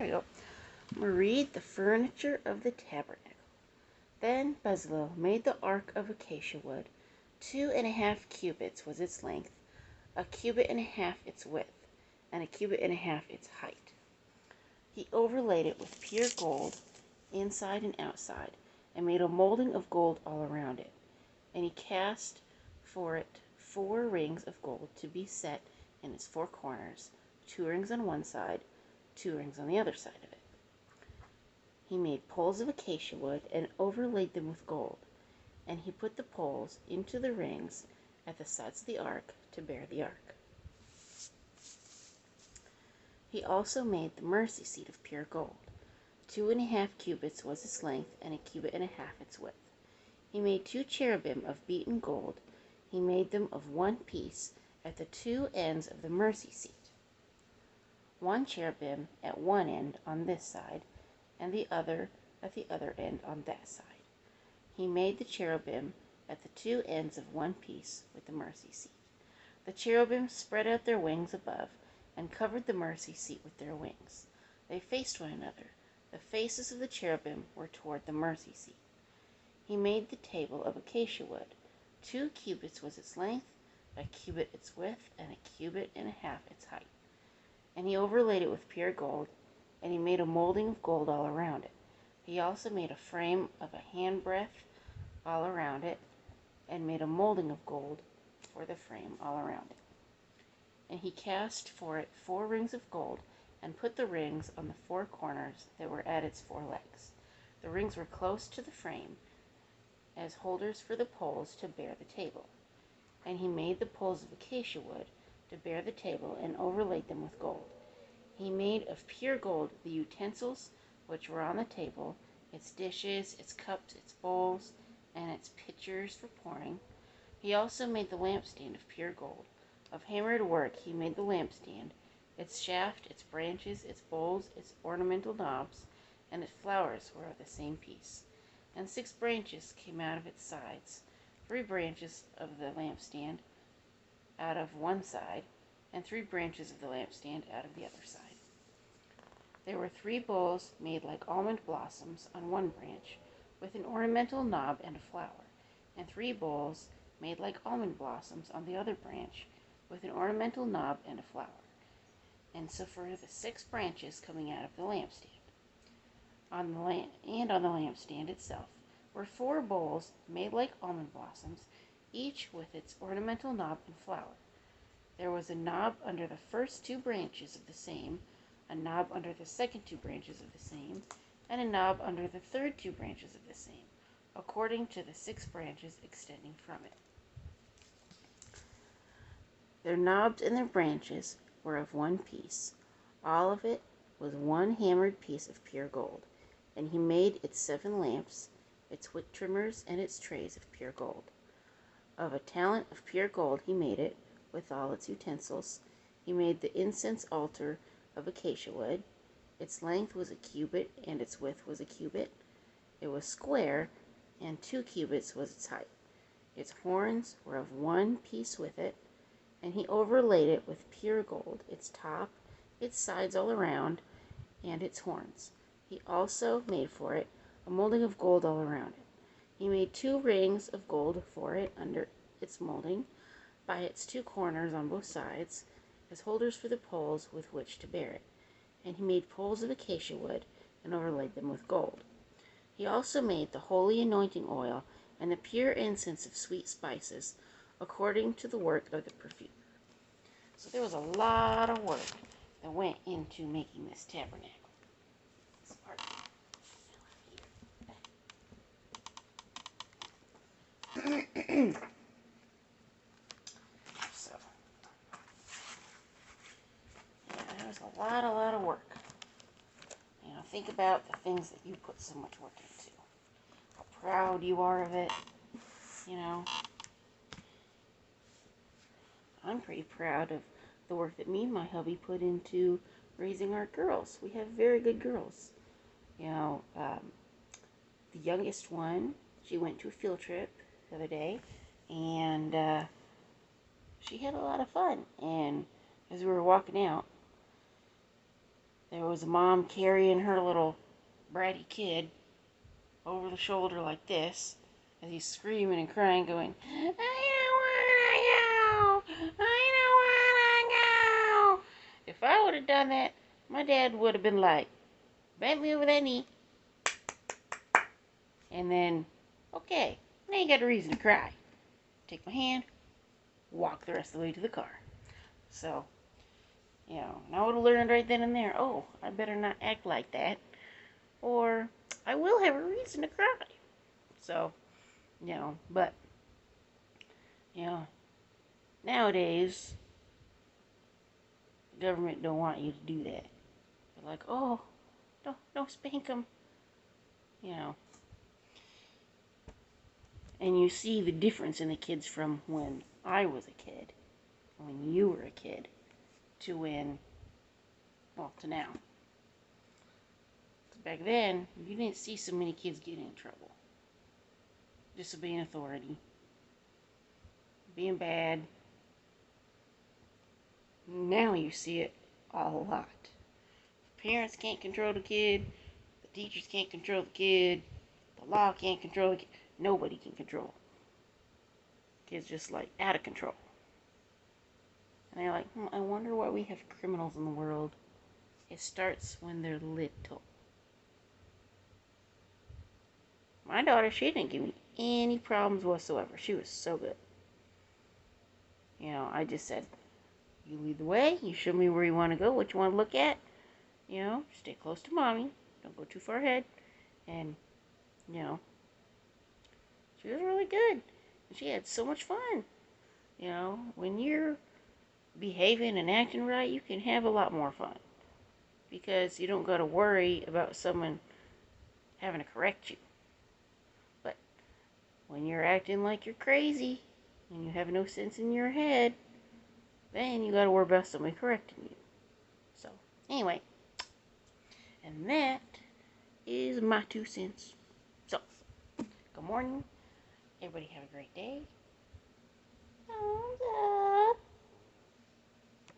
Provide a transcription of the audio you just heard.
There you go. I'm going to read the furniture of the tabernacle. Then Bezalel made the ark of acacia wood. 2.5 cubits was its length, 1.5 cubits its width, and 1.5 cubits its height. He overlaid it with pure gold, inside and outside, and made a molding of gold all around it. And he cast for it 4 rings of gold to be set in its 4 corners, 2 rings on one side, 2 rings on the other side of it. He made poles of acacia wood and overlaid them with gold, and he put the poles into the rings at the sides of the ark to bear the ark. He also made the mercy seat of pure gold. 2.5 cubits was its length, and 1.5 cubits its width. He made 2 cherubim of beaten gold. He made them of one piece at the 2 ends of the mercy seat. 1 cherubim at one end on this side, and the other at the other end on that side. He made the cherubim at the 2 ends of one piece with the mercy seat. The cherubim spread out their wings above and covered the mercy seat with their wings. They faced one another. The faces of the cherubim were toward the mercy seat. He made the table of acacia wood. 2 cubits was its length, 1 cubit its width, and 1.5 cubits its height. And he overlaid it with pure gold, and he made a molding of gold all around it. He also made a frame of a handbreadth all around it, and made a molding of gold for the frame all around it. And he cast for it 4 rings of gold, and put the rings on the 4 corners that were at its 4 legs. The rings were close to the frame, as holders for the poles to bear the table. And he made the poles of acacia wood to bear the table, and overlaid them with gold. He made of pure gold the utensils which were on the table, its dishes, its cups, its bowls, and its pitchers for pouring. He also made the lampstand of pure gold. Of hammered work he made the lampstand, its shaft, its branches, its bowls, its ornamental knobs, and its flowers were of the same piece. And 6 branches came out of its sides, 3 branches of the lampstand out of one side, and 3 branches of the lampstand out of the other side. There were 3 bowls made like almond blossoms on one branch, with an ornamental knob and a flower, and 3 bowls made like almond blossoms on the other branch, with an ornamental knob and a flower. And so for the 6 branches coming out of the lampstand. On the lampstand itself were 4 bowls made like almond blossoms, each with its ornamental knob and flower. There was a knob under the first 2 branches of the same, a knob under the second 2 branches of the same, and a knob under the third 2 branches of the same, according to the 6 branches extending from it. Their knobs and their branches were of one piece. All of it was one hammered piece of pure gold. And he made its 7 lamps, its wick trimmers, and its trays of pure gold. Of a talent of pure gold he made it, with all its utensils. He made the incense altar of acacia wood. Its length was 1 cubit, and its width was 1 cubit. It was square, and 2 cubits was its height. Its horns were of one piece with it, and he overlaid it with pure gold, its top, its sides all around, and its horns. He also made for it a molding of gold all around it. He made 2 rings of gold for it under its molding, by its 2 corners on both sides, as holders for the poles with which to bear it. And he made poles of acacia wood, and overlaid them with gold. He also made the holy anointing oil, and the pure incense of sweet spices, according to the work of the perfumer. So there was a lot of work that went into making this tabernacle. So, yeah, that was a lot of work. You know, think about the things that you put so much work into. How proud you are of it, you know. I'm pretty proud of the work that me and my hubby put into raising our girls. We have very good girls. You know, the youngest one, she went to a field trip the other day, and she had a lot of fun. And as we were walking out, there was a mom carrying her little bratty kid over the shoulder like this, as he's screaming and crying, going, I don't want to go! I don't want to go! If I would have done that, my dad would have been like, bend me over that knee. And then, okay, now you got a reason to cry. Take my hand, walk the rest of the way to the car. So, and I would have learned right then and there, oh, I better not act like that, or I will have a reason to cry. So, but, nowadays, the government don't want you to do that. They're like, oh, don't spank them, And you see the difference in the kids from when I was a kid, when you were a kid, to to now. Back then, you didn't see so many kids getting in trouble. Disobeying authority. Being bad. Now you see it a lot. Parents can't control the kid. The teachers can't control the kid. The law can't control the kid. Nobody can control. Kids just like out of control. And they're like, I wonder why we have criminals in the world. It starts when they're little. My daughter, she didn't give me any problems whatsoever. She was so good. I just said, you lead the way. You show me where you want to go, what you want to look at. Stay close to mommy. Don't go too far ahead. And, she was really good. And she had so much fun. When you're behaving and acting right, you can have a lot more fun. Because you don't got to worry about someone having to correct you. But when you're acting like you're crazy and you have no sense in your head, then you got to worry about somebody correcting you. So, anyway. And that is my 2 cents. So, good morning. Everybody have a great day. Thumbs up.